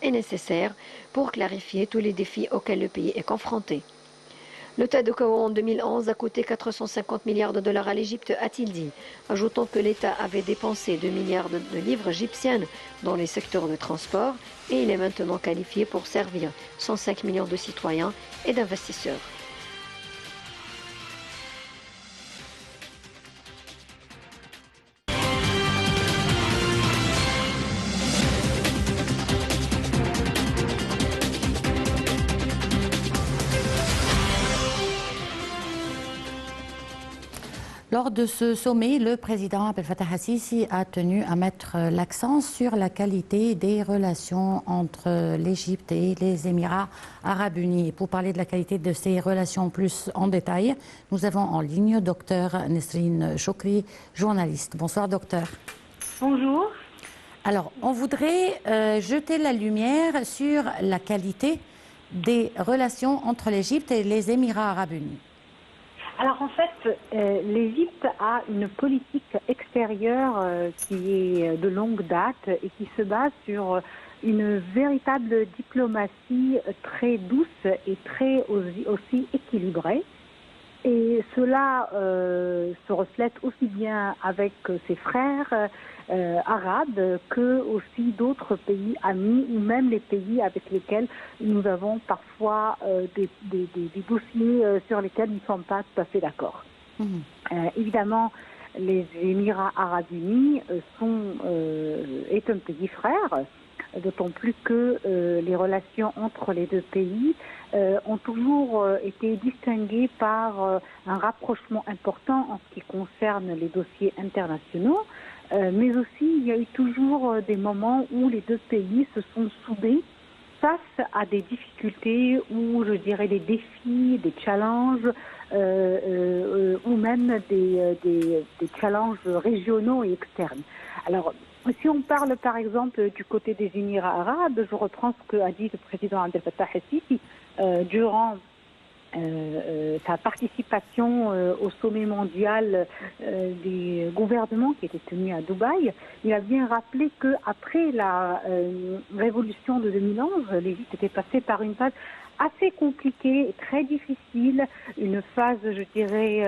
est nécessaire pour clarifier tous les défis auxquels le pays est confronté. Le Tadoko en 2011 a coûté 450 milliards de dollars à l'Égypte, a-t-il dit, ajoutant que l'État avait dépensé 2 milliards de livres égyptiennes dans les secteurs de transport et il est maintenant qualifié pour servir 105 millions de citoyens et d'investisseurs. Lors de ce sommet, le président Abdel Fattah al-Sisi a tenu à mettre l'accent sur la qualité des relations entre l'Égypte et les Émirats arabes unis. Et pour parler de la qualité de ces relations plus en détail, nous avons en ligne Dr Nesrine Chokri, journaliste. Bonsoir docteur. Bonjour. Alors, on voudrait jeter la lumière sur la qualité des relations entre l'Égypte et les Émirats arabes unis. Alors en fait, l'Égypte a une politique extérieure qui est de longue date et qui se base sur une véritable diplomatie très douce et très aussi équilibrée. Et cela se reflète aussi bien avec ses frères arabes que aussi d'autres pays amis ou même les pays avec lesquels nous avons parfois des dossiers sur lesquels nous ne sommes pas tout à fait d'accord. Évidemment, les Émirats arabes unis est un pays frère, d'autant plus que les relations entre les deux pays ont toujours été distinguées par un rapprochement important en ce qui concerne les dossiers internationaux, mais aussi il y a eu toujours des moments où les deux pays se sont soudés face à des difficultés ou je dirais des défis, des challenges ou même des challenges régionaux et externes. Alors, si on parle par exemple du côté des Émirats arabes, je reprends ce qu'a dit le président Abdel Fattah al-Sisi durant sa participation au sommet mondial des gouvernements qui était tenu à Dubaï. Il a bien rappelé qu'après la révolution de 2011, l'Égypte était passée par une phase assez compliquée et très difficile, une phase, je dirais,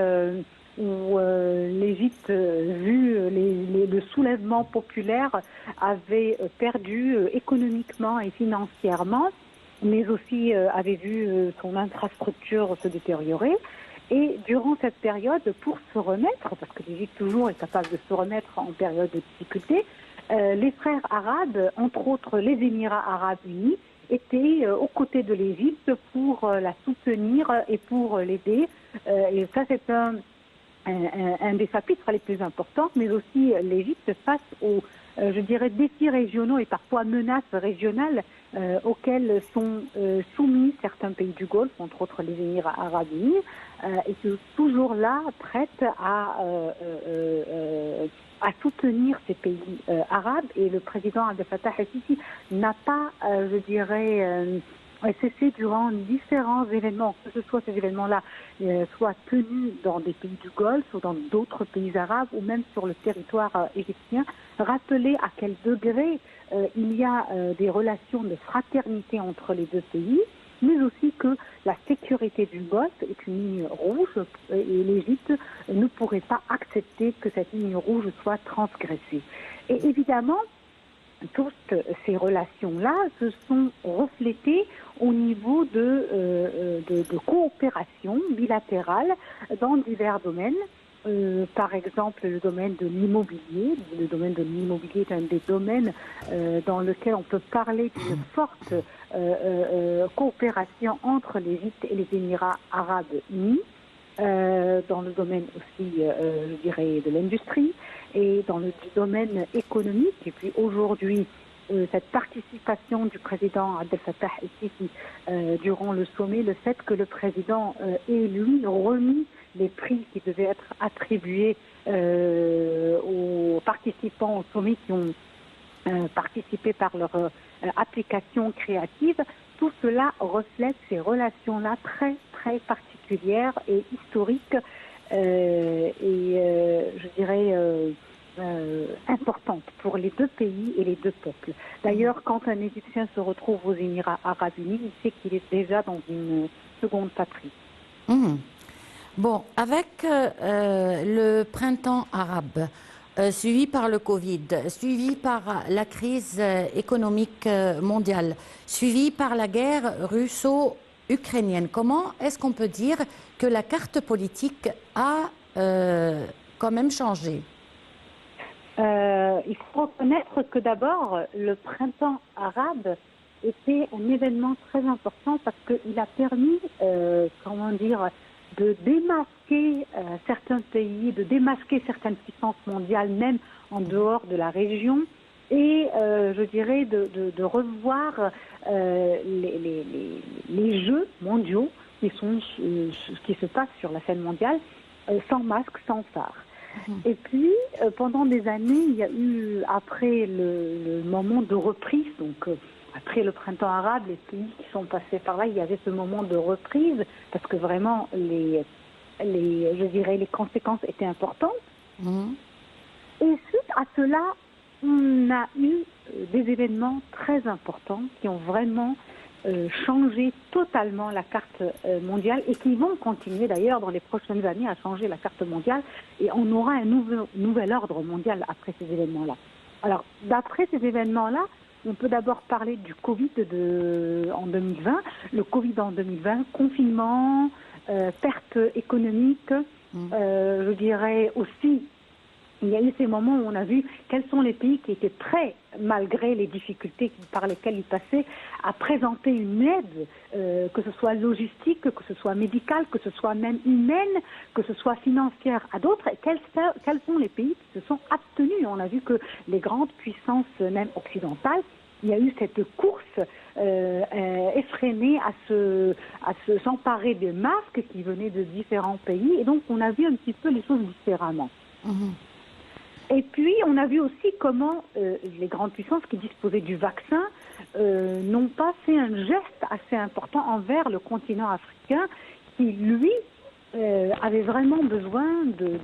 où l'Égypte, vu le soulèvement populaire, avait perdu économiquement et financièrement, mais aussi avait vu son infrastructure se détériorer. Et durant cette période, pour se remettre, parce que l'Égypte toujours est capable de se remettre en période de difficulté, les frères arabes, entre autres les Émirats arabes unis, étaient aux côtés de l'Égypte pour la soutenir et pour l'aider. Et ça, c'est un des chapitres les plus importants, mais aussi l'Égypte face aux, je dirais, défis régionaux et parfois menaces régionales auxquelles sont soumis certains pays du Golfe, entre autres les Émirats arabes unis, et qui sont toujours là, prêtes à soutenir ces pays arabes. Et le président Abdel Fattah al-Sisi n'a pas, je dirais, cessé durant différents événements, que ce soit ces événements-là soient tenus dans des pays du Golfe ou dans d'autres pays arabes ou même sur le territoire égyptien, rappeler à quel degré il y a des relations de fraternité entre les deux pays, mais aussi que la sécurité du Golfe est une ligne rouge et l'Égypte ne pourrait pas accepter que cette ligne rouge soit transgressée. Et évidemment, toutes ces relations-là se sont reflétées au niveau de coopération bilatérale dans divers domaines. Par exemple, le domaine de l'immobilier. Le domaine de l'immobilier est un des domaines dans lequel on peut parler d'une forte coopération entre l'Égypte et les Émirats arabes unis. Dans le domaine aussi, je dirais, de l'industrie et dans le domaine économique. Et puis aujourd'hui, cette participation du président Abdel Fattah al-Sisi durant le sommet, le fait que le président ait lui remis les prix qui devaient être attribués aux participants au sommet qui ont participé par leur application créative, tout cela reflète ces relations-là très, très particulières et historiques je dirais importante pour les deux pays et les deux peuples. D'ailleurs, quand un Égyptien se retrouve aux Émirats arabes unis, il sait qu'il est déjà dans une seconde patrie. Bon, avec le printemps arabe, suivi par le Covid, suivi par la crise économique mondiale, suivi par la guerre russo-ukrainienne, comment est-ce qu'on peut dire que la carte politique a quand même changé? Il faut reconnaître que d'abord, le printemps arabe était un événement très important parce qu'il a permis, de démasquer certains pays, de démasquer certaines puissances mondiales, même en dehors de la région, et je dirais de revoir les jeux mondiaux qui se passent sur la scène mondiale sans masque, sans phare. Et puis, pendant des années, il y a eu, après le moment de reprise, donc après le printemps arabe, les pays qui sont passés par là, il y avait ce moment de reprise, parce que vraiment, les conséquences étaient importantes. Et suite à cela, on a eu des événements très importants qui ont vraiment changé totalement la carte mondiale et qui vont continuer d'ailleurs dans les prochaines années à changer la carte mondiale, et on aura un nouvel ordre mondial après ces événements-là. Alors, d'après ces événements-là, on peut d'abord parler du Covid en 2020. Le Covid en 2020, confinement, perte économique, je dirais aussi, il y a eu ces moments où on a vu quels sont les pays qui étaient prêts, malgré les difficultés par lesquelles ils passaient, à présenter une aide, que ce soit logistique, que ce soit médicale, que ce soit même humaine, que ce soit financière à d'autres. Quels sont les pays qui se sont abstenus? On a vu que les grandes puissances, même occidentales, il y a eu cette course effrénée à s'emparer des masques qui venaient de différents pays, et donc on a vu un petit peu les choses différemment. Et puis, on a vu aussi comment les grandes puissances qui disposaient du vaccin n'ont pas fait un geste assez important envers le continent africain qui, lui, avait vraiment besoin de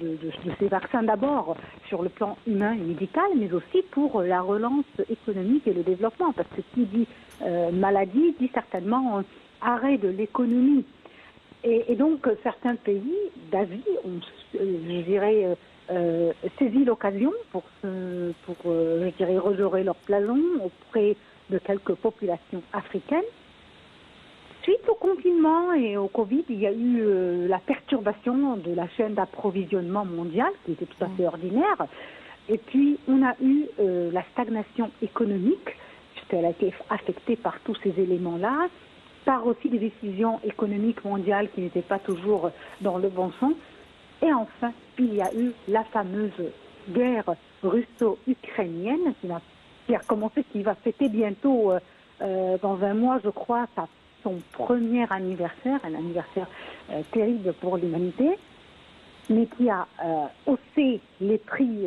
ces vaccins, d'abord sur le plan humain et médical, mais aussi pour la relance économique et le développement, parce que qui dit maladie dit certainement arrêt de l'économie. Et donc, certains pays d'Asie ont, je dirais, saisi l'occasion pour je dirais, redorer leur blason auprès de quelques populations africaines. Suite au confinement et au Covid, il y a eu la perturbation de la chaîne d'approvisionnement mondiale, qui était tout à fait ordinaire. Et puis, on a eu la stagnation économique, puisqu'elle a été affectée par tous ces éléments-là, par aussi des décisions économiques mondiales qui n'étaient pas toujours dans le bon sens. Et enfin, il y a eu la fameuse guerre russo-ukrainienne qui a commencé, qui va fêter bientôt, dans un mois, je crois, son premier anniversaire, un anniversaire terrible pour l'humanité, mais qui a haussé les prix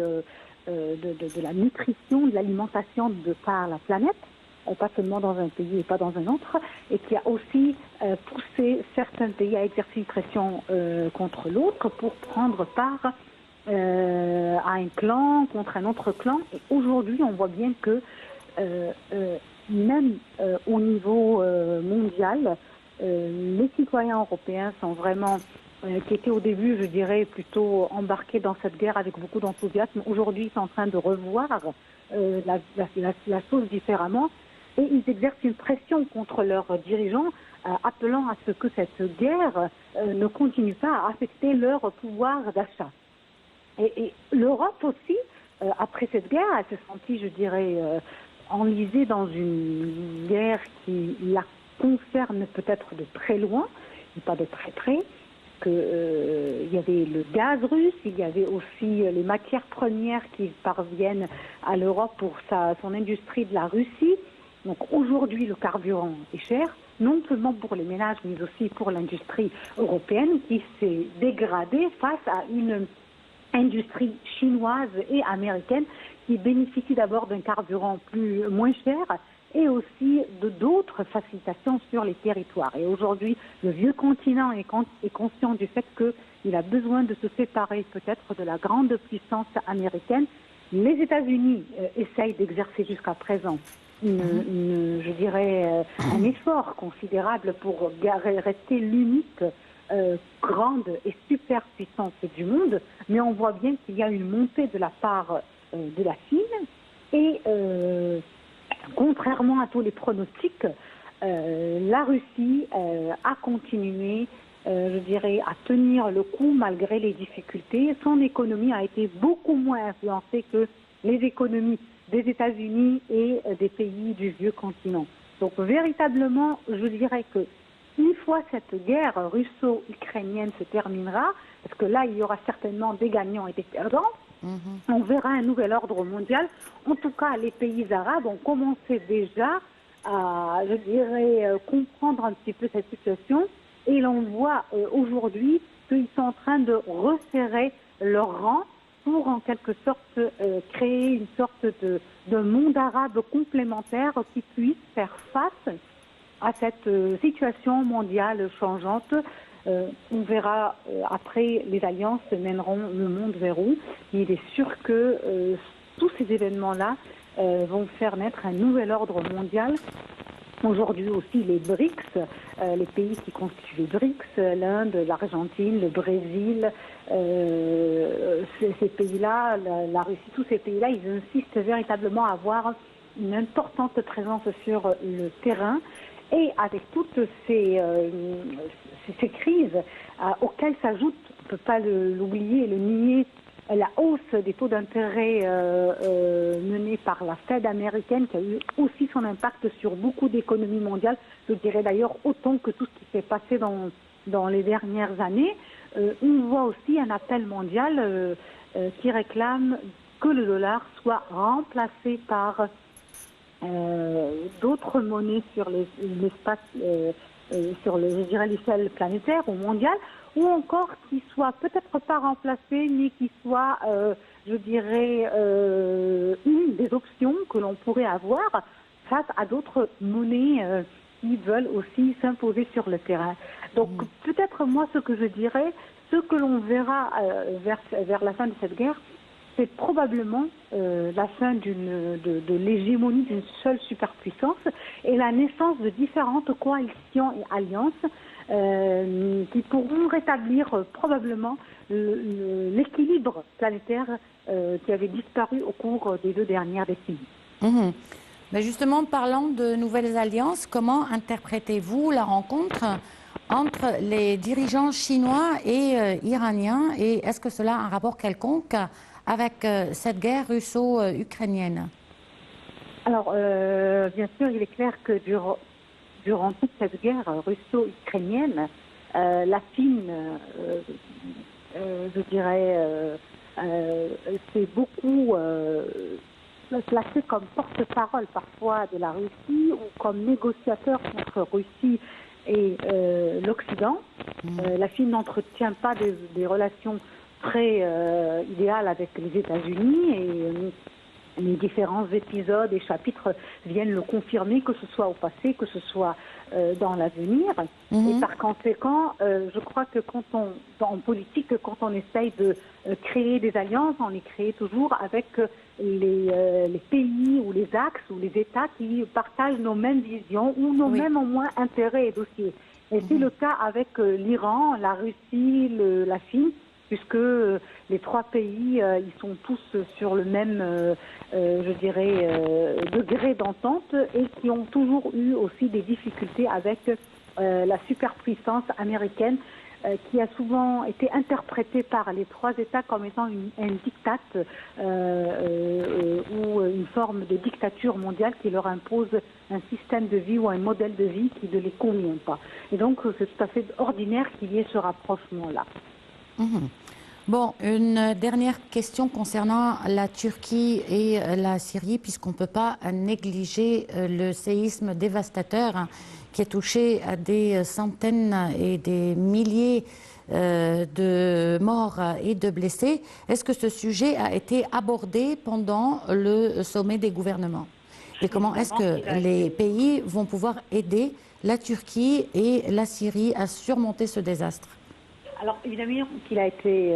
de la nutrition, de l'alimentation par la planète, pas seulement dans un pays et pas dans un autre, et qui a aussi poussé certains pays à exercer une pression contre l'autre pour prendre part à un clan contre un autre clan. Et aujourd'hui, on voit bien que même au niveau mondial, les citoyens européens sont vraiment, qui étaient au début, je dirais, plutôt embarqués dans cette guerre avec beaucoup d'enthousiasme, aujourd'hui ils sont en train de revoir la chose différemment, et ils exercent une pression contre leurs dirigeants, appelant à ce que cette guerre ne continue pas à affecter leur pouvoir d'achat. Et l'Europe aussi, après cette guerre, elle s'est sentie, je dirais, enlisée dans une guerre qui la concerne peut-être de très loin, et pas de très près, il y avait le gaz russe, il y avait aussi les matières premières qui parviennent à l'Europe pour son industrie de la Russie. Donc aujourd'hui, le carburant est cher, non seulement pour les ménages, mais aussi pour l'industrie européenne qui s'est dégradée face à une industrie chinoise et américaine qui bénéficie d'abord d'un carburant moins cher et aussi d'autres facilitations sur les territoires. Et aujourd'hui, le vieux continent est conscient du fait qu'il a besoin de se séparer peut-être de la grande puissance américaine les États-Unis essayent d'exercer jusqu'à présent je dirais, un effort considérable pour rester l'unique grande et superpuissance du monde, mais on voit bien qu'il y a une montée de la part de la Chine et contrairement à tous les pronostics, la Russie a continué, je dirais, à tenir le coup malgré les difficultés. Son économie a été beaucoup moins influencée que les économies des États-Unis et des pays du vieux continent. Donc véritablement, je dirais que une fois cette guerre russo-ukrainienne se terminera, parce que là, il y aura certainement des gagnants et des perdants, on verra un nouvel ordre mondial. En tout cas, les pays arabes ont commencé déjà à, je dirais, comprendre un petit peu cette situation. Et l'on voit aujourd'hui qu'ils sont en train de resserrer leur rang pour, en quelque sorte, créer une sorte de monde arabe complémentaire qui puisse faire face à cette situation mondiale changeante. On verra après, les alliances mèneront le monde vers où. Il est sûr que tous ces événements-là vont faire naître un nouvel ordre mondial. Aujourd'hui aussi les BRICS, les pays qui constituent les BRICS, l'Inde, l'Argentine, le Brésil, ces pays-là, la Russie, tous ces pays-là, ils insistent véritablement à avoir une importante présence sur le terrain. Et avec toutes ces crises auxquelles s'ajoute, on ne peut pas l'oublier et le nier, la hausse des taux d'intérêt menée par la Fed américaine, qui a eu aussi son impact sur beaucoup d'économies mondiales, je dirais d'ailleurs autant que tout ce qui s'est passé dans les dernières années. On voit aussi un appel mondial qui réclame que le dollar soit remplacé par d'autres monnaies sur l'espace, sur l'échelle planétaire ou mondiale, ou encore qui soit peut-être pas remplacé, mais qui soit, je dirais, une des options que l'on pourrait avoir face à d'autres monnaies qui veulent aussi s'imposer sur le terrain. Donc peut-être moi ce que je dirais, ce que l'on verra vers la fin de cette guerre, c'est probablement la fin de l'hégémonie d'une seule superpuissance et la naissance de différentes coalitions et alliances qui pourront rétablir probablement l'équilibre planétaire qui avait disparu au cours des 2 dernières décennies. Mais justement, parlant de nouvelles alliances, comment interprétez-vous la rencontre entre les dirigeants chinois et iraniens et est-ce que cela a un rapport quelconque avec cette guerre russo-ukrainienne? Alors, bien sûr, il est clair que durant toute cette guerre russo-ukrainienne, la Chine, je dirais, s'est beaucoup placée comme porte-parole parfois de la Russie ou comme négociateur entre Russie et l'Occident. La Chine n'entretient pas des relations très idéales avec les États-Unis et les différents épisodes et chapitres viennent le confirmer, que ce soit au passé, que ce soit dans l'avenir. Et par conséquent, je crois que en politique, quand on essaye de créer des alliances, on les crée toujours avec les pays ou les axes ou les États qui partagent nos mêmes visions ou nos mêmes au moins intérêts et dossiers. Et c'est le cas avec l'Iran, la Russie, la Chine, puisque les 3 pays, ils sont tous sur le même, je dirais, degré d'entente et qui ont toujours eu aussi des difficultés avec la superpuissance américaine qui a souvent été interprétée par les 3 États comme étant un diktat ou une forme de dictature mondiale qui leur impose un système de vie ou un modèle de vie qui ne les convient pas. Et donc c'est tout à fait ordinaire qu'il y ait ce rapprochement-là. Bon, une dernière question concernant la Turquie et la Syrie, puisqu'on ne peut pas négliger le séisme dévastateur qui a touché à des centaines et des milliers de morts et de blessés. Est-ce que ce sujet a été abordé pendant le sommet des gouvernements? Et comment est-ce que les pays vont pouvoir aider la Turquie et la Syrie à surmonter ce désastre? Alors évidemment qu'il a été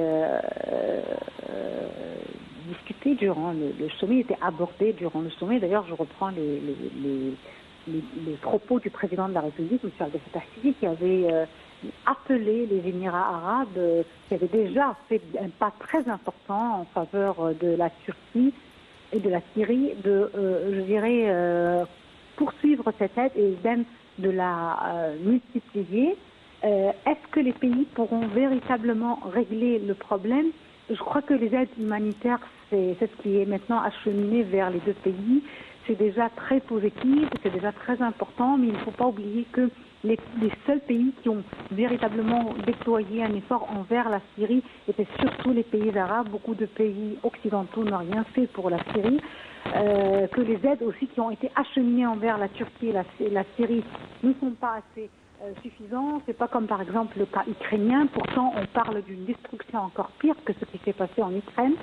discuté durant le sommet, était abordé durant le sommet. D'ailleurs, je reprends les propos du président de la République, M. Abdel Fattah al-Sisi, qui avait appelé les Émirats arabes, qui avait déjà fait un pas très important en faveur de la Turquie et de la Syrie, poursuivre cette aide et même de la multiplier. Est-ce que les pays pourront véritablement régler le problème? Je crois que les aides humanitaires, c'est ce qui est maintenant acheminé vers les deux pays. C'est déjà très positif, c'est déjà très important, mais il ne faut pas oublier que les seuls pays qui ont véritablement déployé un effort envers la Syrie étaient surtout les pays arabes. Beaucoup de pays occidentaux n'ont rien fait pour la Syrie. Que les aides aussi qui ont été acheminées envers la Turquie et la Syrie ne sont pas assez suffisantes. C'est pas comme par exemple le cas ukrainien. Pourtant, on parle d'une destruction encore pire que ce qui s'est passé en Ukraine.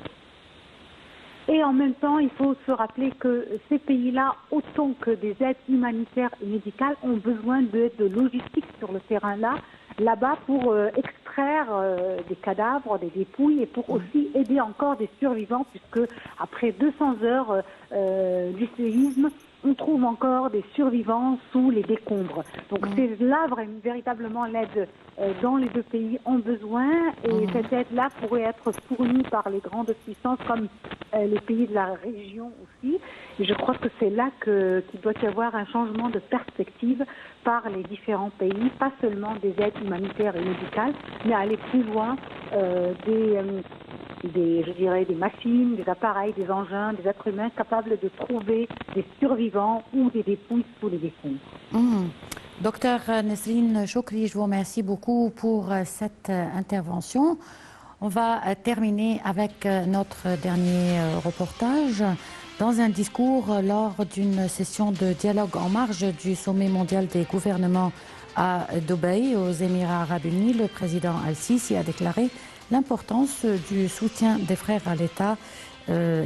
Et en même temps, il faut se rappeler que ces pays-là, autant que des aides humanitaires et médicales, ont besoin d'aide logistique sur le terrain là-bas pour extraire des cadavres, des dépouilles et pour aussi aider encore des survivants, puisque après 200 heures du séisme, on trouve encore des survivants sous les décombres. Donc c'est là véritablement l'aide dont les deux pays ont besoin, et cette aide-là pourrait être fournie par les grandes puissances comme les pays de la région aussi. Et je crois que c'est là qu'il doit y avoir un changement de perspective par les différents pays, pas seulement des aides humanitaires et médicales, mais aller plus loin des machines, des appareils, des engins, des êtres humains capables de trouver des survivants ou des dépouilles sous les décombres. Docteur Nesrine Chokri, je vous remercie beaucoup pour cette intervention. On va terminer avec notre dernier reportage. Dans un discours lors d'une session de dialogue en marge du sommet mondial des gouvernements à Dubaï, aux Émirats arabes unis, le président Al-Sisi a déclaré l'importance du soutien des frères à l'État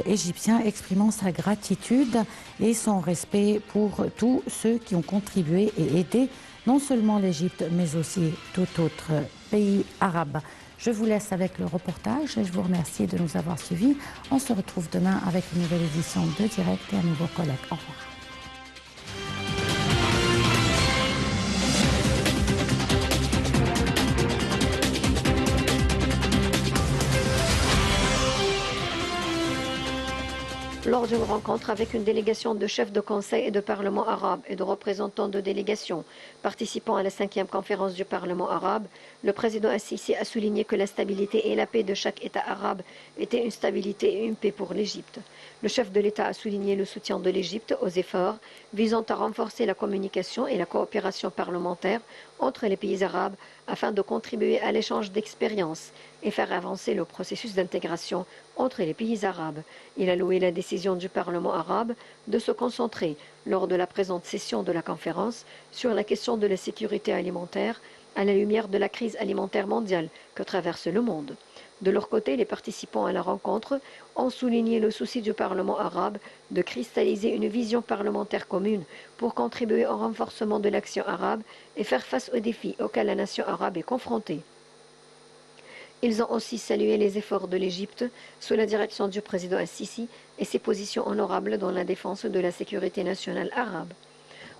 égyptien, exprimant sa gratitude et son respect pour tous ceux qui ont contribué et aidé non seulement l'Égypte, mais aussi tout autre pays arabe. Je vous laisse avec le reportage et je vous remercie de nous avoir suivis. On se retrouve demain avec une nouvelle édition de Direct et un nouveau collègue. Au revoir. Lors d'une rencontre avec une délégation de chefs de conseil et de parlement arabe et de représentants de délégations participant à la 5e conférence du Parlement arabe, le président Al-Sisi a souligné que la stabilité et la paix de chaque État arabe étaient une stabilité et une paix pour l'Égypte. Le chef de l'État a souligné le soutien de l'Égypte aux efforts visant à renforcer la communication et la coopération parlementaire entre les pays arabes afin de contribuer à l'échange d'expériences et faire avancer le processus d'intégration entre les pays arabes. Il a loué la décision du Parlement arabe de se concentrer, lors de la présente session de la conférence, sur la question de la sécurité alimentaire à la lumière de la crise alimentaire mondiale que traverse le monde. De leur côté, les participants à la rencontre ont souligné le souci du Parlement arabe de cristalliser une vision parlementaire commune pour contribuer au renforcement de l'action arabe et faire face aux défis auxquels la nation arabe est confrontée. Ils ont aussi salué les efforts de l'Égypte sous la direction du président Al-Sisi et ses positions honorables dans la défense de la sécurité nationale arabe.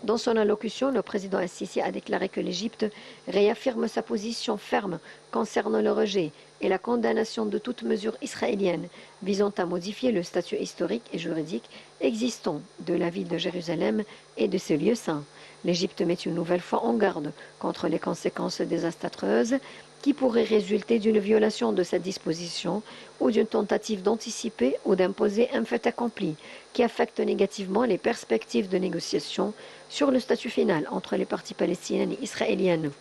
Dans son allocution, le président Al-Sisi a déclaré que l'Égypte réaffirme sa position ferme concernant le rejet et la condamnation de toute mesure israélienne visant à modifier le statut historique et juridique existant de la ville de Jérusalem et de ses lieux saints. L'Égypte met une nouvelle fois en garde contre les conséquences désastreuses qui pourraient résulter d'une violation de cette disposition ou d'une tentative d'anticiper ou d'imposer un fait accompli qui affecte négativement les perspectives de négociation sur le statut final entre les parties palestiniennes et israéliennes.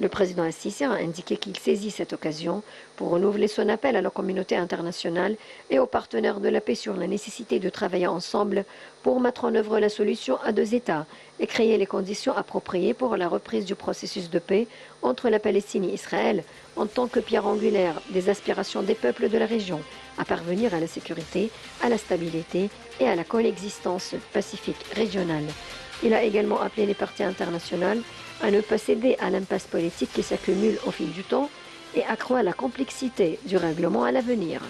Le président Al-Sisi a indiqué qu'il saisit cette occasion pour renouveler son appel à la communauté internationale et aux partenaires de la paix sur la nécessité de travailler ensemble pour mettre en œuvre la solution à deux États et créer les conditions appropriées pour la reprise du processus de paix entre la Palestine et Israël en tant que pierre angulaire des aspirations des peuples de la région à parvenir à la sécurité, à la stabilité et à la coexistence pacifique régionale. Il a également appelé les parties internationales à ne pas céder à l'impasse politique qui s'accumule au fil du temps et accroît la complexité du règlement à l'avenir.